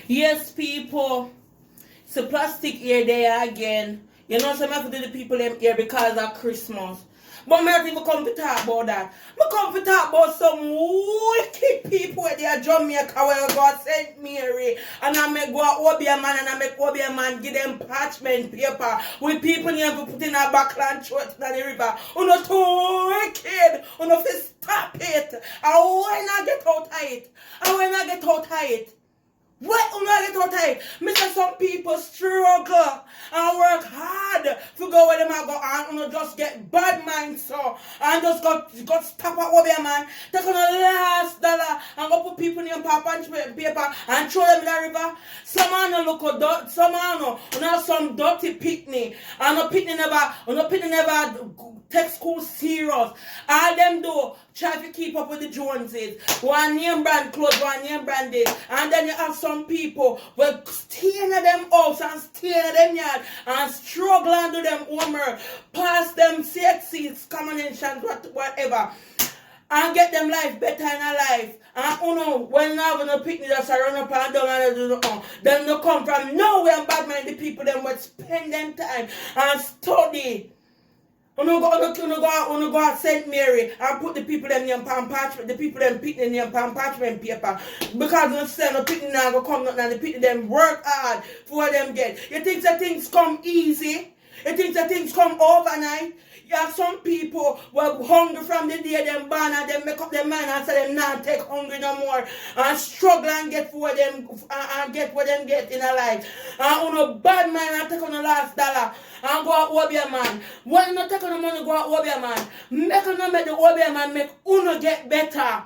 Yes, people. It's a plastic here there again. You know, some have to do the people them here because of Christmas. But me not even come to talk about that. Me come to talk about some wicked people where they are Jamaica where God sent Mary. And I make go obeah man and I make obeah man give them parchment paper with people here to put in a backland church in the river. You know too wicked. You know to stop it. And when I get out of it. And when I get out of it. What you know get out of it? Mr. Some people struggle and work hard to go where them a go and you know, just get bad mind so and just got stop at obeah man. Take on the last dollar and go put people in your paper and throw them in the river. Some man look at some man no some dirty picnic and no picnic never take school serious. All them do try to keep up with the Joneses. One name brand clothes, one name brand this. And then you have some people will stay in them house and stay in them yard and struggle and do them homework. Pass them seats, combinations, whatever. And get them life better in a life. And you know, when you have no picnic just run up and down and do nothing. Them no come from nowhere and bad mind the people them would spend them time and study. You go at St. Mary and put the people them in parchment, the people them picking in parchment paper. Because you say no picking now go come nothing and the people them work hard for them get. You think that things come easy? You think that things come overnight? You have some people who are hungry from the day them born and them make up their mind and say them not take hungry no more and struggle and get for them and get what them get in a life. And you know bad mind and take on the last dollar and go out obeah man. When you not take on the money go out obeah man, make the obeah man make uno get better.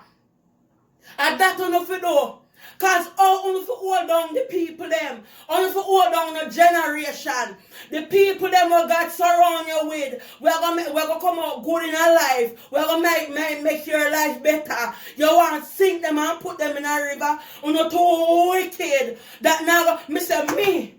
And that you know for do. Because only for hold down the people them. Only for hold down the generation. The people them who God surround you with. We're gonna come out good in our life. We're gonna make your life better. You want to sink them and put them in a river. You're not too wicked. That now, me.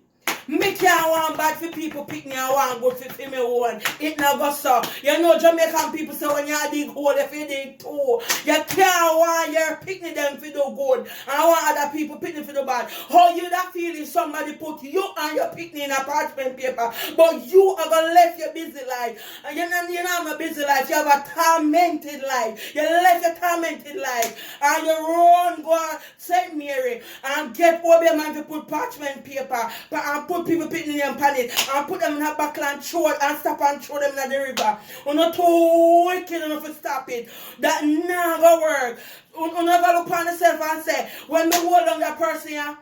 Me can't want bad for people pick me and want good for me one. It never so. You know Jamaican people say when you dig hole if you dig two. You can't want your picnic them for do good. And want other people picnic for the bad. How you that feel if somebody put you and your picnic in a parchment paper, but you are gonna left your busy life. And you don't have a busy life, you have a tormented life. You left your tormented life. And you run go to St. Mary and get obeah man to put parchment paper and put people picking them pan it and put them in a backland throw and stop and throw them in the river. You're not too wicked enough to stop it. That never work. You never look on yourself and say, when me hold on that person here,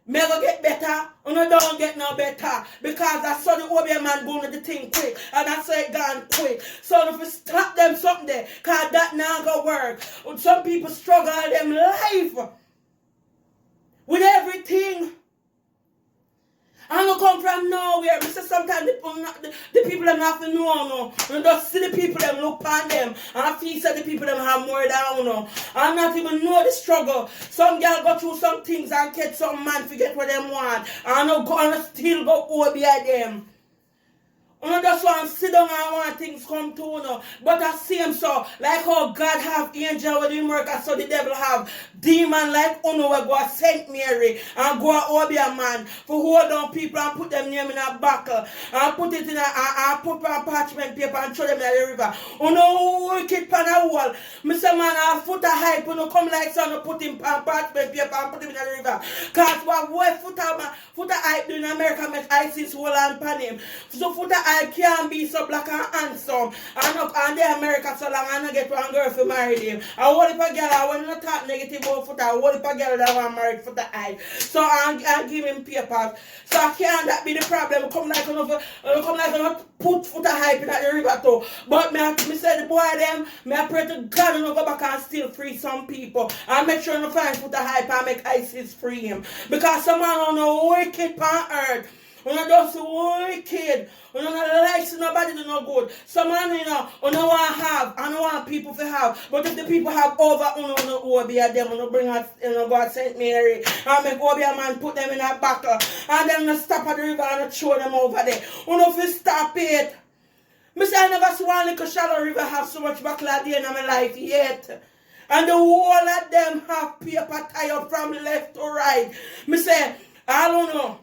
me go get better, you don't get no better. Because I saw the obeah man going to the thing quick. And I saw it gone quick. So if you stop them something there, because that now go work. Some people struggle them life with everything. I don't come from nowhere. Because sometimes the people them have to know no. You just see the people them look on them. And I feel that the people them have more than you know. And not even know the struggle. Some girl go through some things and catch some man forget what them want. And I go and still go over behind them. You just want to sit down and want things come to you know. But I see him so, like how God have angel with him work, so the devil have demon like Uno will go to St. Mary and go to obeah man for hold down people and put them name in a buckle and put it in a put on parchment paper and throw them in the river. Uno wicked pan a wall. Mr. Man a Foota hype, Uno come like son put him on parchment paper and put him in the river. Cause what Foota hype do in America make ISIS hold on pan him. So Foota I can't be so black and handsome and the America so long and I get one girl to marry him. I want if a girl I want to talk negative about Foota. I want if a girl that want married Foota I. So I give him papers. So I can't that be the problem. Come like put Foota hype in the river too. But me say the boy them, I pray to God and go back and still free some people. And make sure you find Foota hype and make ISIS free him. Because someone on a wicked on earth. You know just wicked. You don't like nobody do no good. Someone you don't want to have, I don't want people to have. But if the people have over, obeah them, bring us, go to St. Mary and make obeah man put them in a buckle and then stop at the river and throw them over there. If you stop it. I say I never saw one little shallow river have so much buckle at the end of my life yet. And the whole of them have paper tie up from left to right. Me say, I don't know.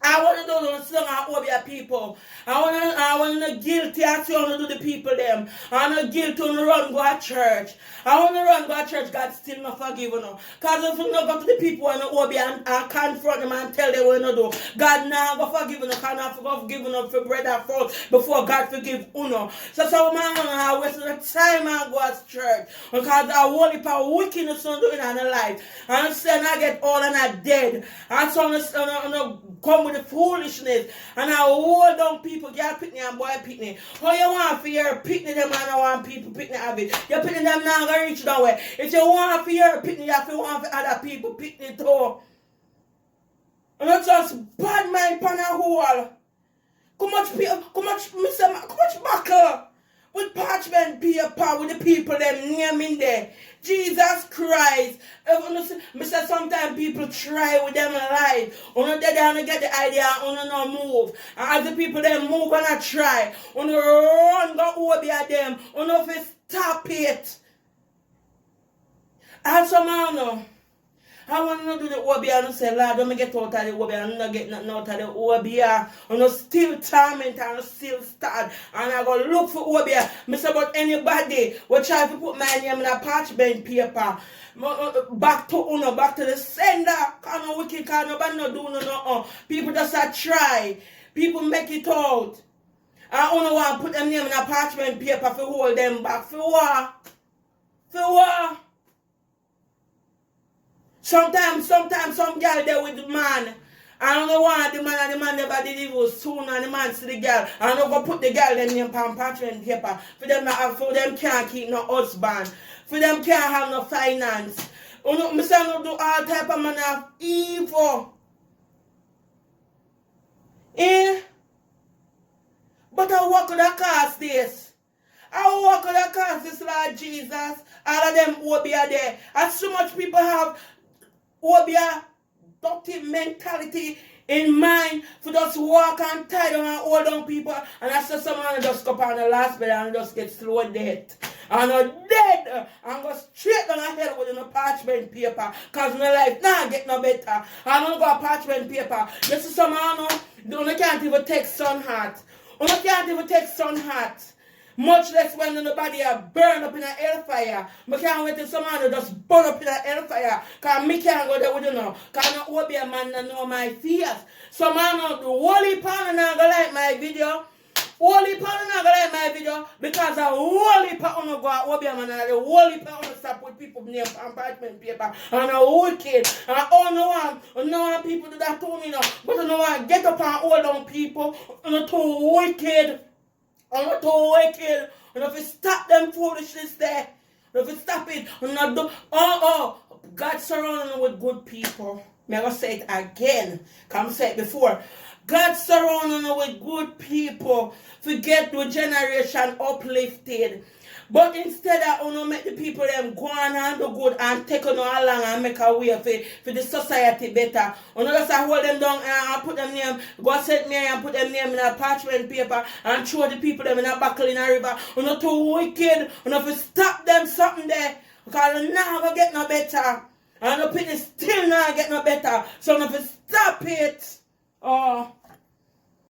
I want to do those song and obeah people. I want to guilty as you want to do the people them. I want to guilty to run go to church. I want to run go to church. God still not forgive you. Because if you not go to the people and obeah and confront them and tell them what you do, God now go forgive you. Because not forgive you for bread and fault before God forgive you. So man, I waste the time and go to church. Because I want to wickedness doing in their life. And then I get old and I dead. And so I come with the foolishness and I hold down people, girl picnic and boy picnic. How you want for your picnic them and I want people picnic have it. Your picnic them now gonna reach that way. If you want for your picnic, you have to want for other people picnic too. And not just bad mind pan a hole. How much buckle with parchment paper with the people them name in there. Jesus Christ. Mr. Sometimes people try with them life. They don't get the idea and not move. And as the people them move and try, run go obeah them, if stop it. And some man I want to do the obeah and say, Lord, don't get out of the obeah and not get nothing out of the obeah. And still torment and still start. And I go look for obeah. I say, but anybody will try to put my name in a parchment paper. Back to the sender. Because no wicked, because nobody no do no. People just try. People make it out. I only want to put them name in a parchment paper to hold them back. For what? For what? Sometimes some girl there with the man. I don't know why the man and the man never did it soon and the man see the girl. I don't go put the girl them name on parchment paper. For them can't keep no husband. For them can't have no finance. I say no do all type of man of evil. But I walk with the cost this. I walk with the cost this, Lord Jesus. All of them obeah there. And so much people have obeah dirty mentality in mind for just walk and tie down and hold down people. And I saw someone just come on the last bed and just get slow dead. And dead and go straight down the hell with a parchment paper. Because my life now get no better. I don't go a parchment paper. You see someone you can't even take sun hat. You can't even take sun hat. Much less when nobody burn up in a hellfire. I can't wait till someone just burn up in a hellfire. Because I can't go there with you now. Because I don't be a man that know my fears. So man, the holy pan not going to like my video. Holy pan not going to like my video. Because the holy pan not go to be a man. And the holy pan not stop with people name on parchment paper. And a wicked. And I don't want people do that to me now. But I don't want to get up and hold down people. And too wicked. I'm not too wicked. And if you stop them foolishness there, if you stop it, and not do God surrounding you with good people. I'm going to say it again. Come say it before. God surrounding you with good people. Forget the generation uplifted. But instead of make the people them go on and do good and take on along and make a way for the society better. Just hold them down and put them name, go set me and put them name in a parchment paper and throw the people them in a buckle in a river. Not too wicked. If you stop them something there, because they're not going to get no better. And the people still not get no better. So if you stop it,